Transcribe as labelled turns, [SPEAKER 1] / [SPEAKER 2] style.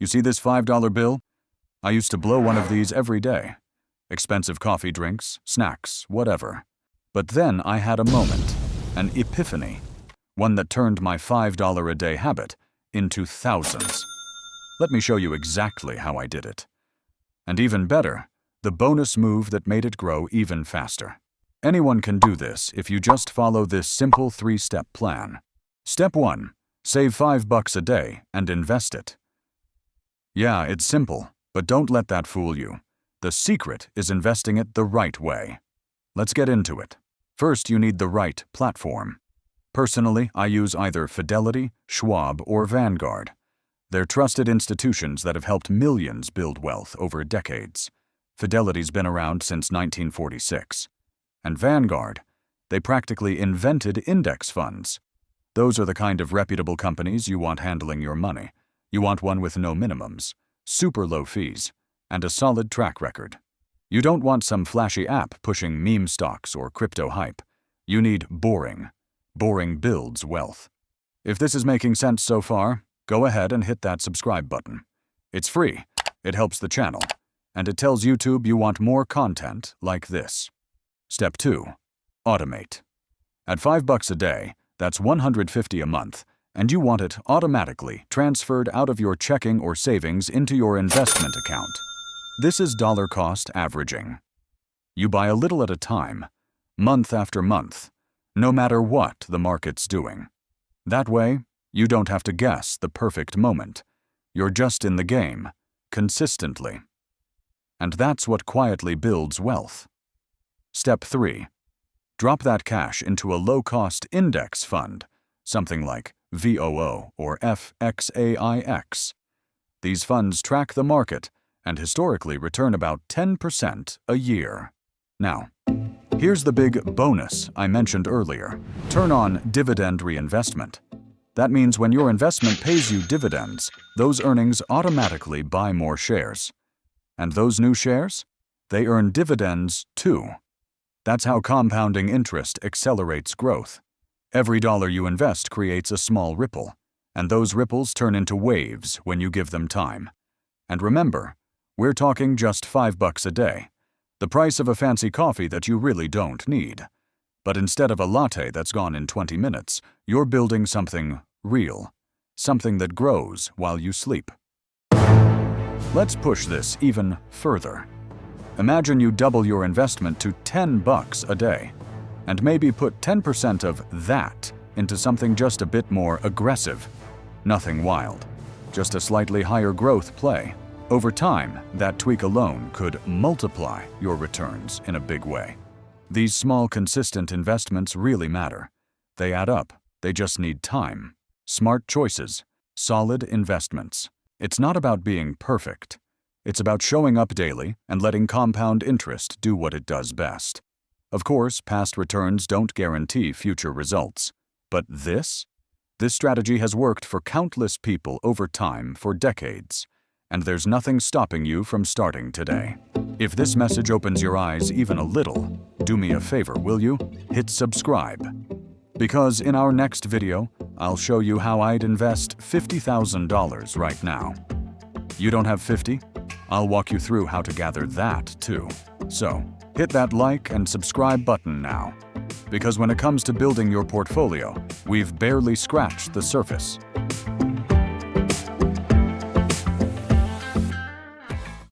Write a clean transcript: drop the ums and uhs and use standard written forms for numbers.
[SPEAKER 1] You see this $5 bill? I used to blow one of these every day. Expensive coffee drinks, snacks, whatever. But then I had a moment, an epiphany, one that turned my $5 a day habit into thousands. Let me show you exactly how I did it. And even better, the bonus move that made it grow even faster. Anyone can do this if you just follow this simple 3-step plan. Step 1. Save $5 a day and invest it. Yeah, it's simple, but don't let that fool you. The secret is investing it the right way. Let's get into it. First, you need the right platform. Personally, I use either Fidelity, Schwab, or Vanguard. They're trusted institutions that have helped millions build wealth over decades. Fidelity's been around since 1946. And Vanguard, they practically invented index funds. Those are the kind of reputable companies you want handling your money. You want one with no minimums, super low fees, and a solid track record. You don't want some flashy app pushing meme stocks or crypto hype. You need boring. Boring builds wealth. If this is making sense so far, go ahead and hit that subscribe button. It's free, it helps the channel, and it tells YouTube you want more content like this. Step 2. Automate. At $5 a day, that's $150 a month, and you want it automatically transferred out of your checking or savings into your investment account. This is dollar cost averaging. You buy a little at a time, month after month, no matter what the market's doing. That way, you don't have to guess the perfect moment. You're just in the game, consistently. And that's what quietly builds wealth. Step 3. Drop that cash into a low-cost index fund, something like VOO or FXAIX. These funds track the market and historically return about 10% a year. Now, here's the big bonus I mentioned earlier. Turn on dividend reinvestment. That means when your investment pays you dividends, those earnings automatically buy more shares. And those new shares? They earn dividends too. That's how compounding interest accelerates growth. Every dollar you invest creates a small ripple, and those ripples turn into waves when you give them time. And remember, we're talking just $5 a day, the price of a fancy coffee that you really don't need. But instead of a latte that's gone in 20 minutes, you're building something real, something that grows while you sleep. Let's push this even further. Imagine you double your investment to $10 a day, and maybe put 10% of that into something just a bit more aggressive. Nothing wild, just a slightly higher growth play. Over time, that tweak alone could multiply your returns in a big way. These small, consistent investments really matter. They add up. They just need time. Smart choices. Solid investments. It's not about being perfect. It's about showing up daily and letting compound interest do what it does best. Of course, past returns don't guarantee future results. But this strategy has worked for countless people over time for decades. And there's nothing stopping you from starting today. If this message opens your eyes even a little, do me a favor, will you? Hit subscribe. Because in our next video, I'll show you how I'd invest $50,000 right now. You don't have 50? I'll walk you through how to gather that too. So, hit that like and subscribe button now. Because when it comes to building your portfolio, we've barely scratched the surface.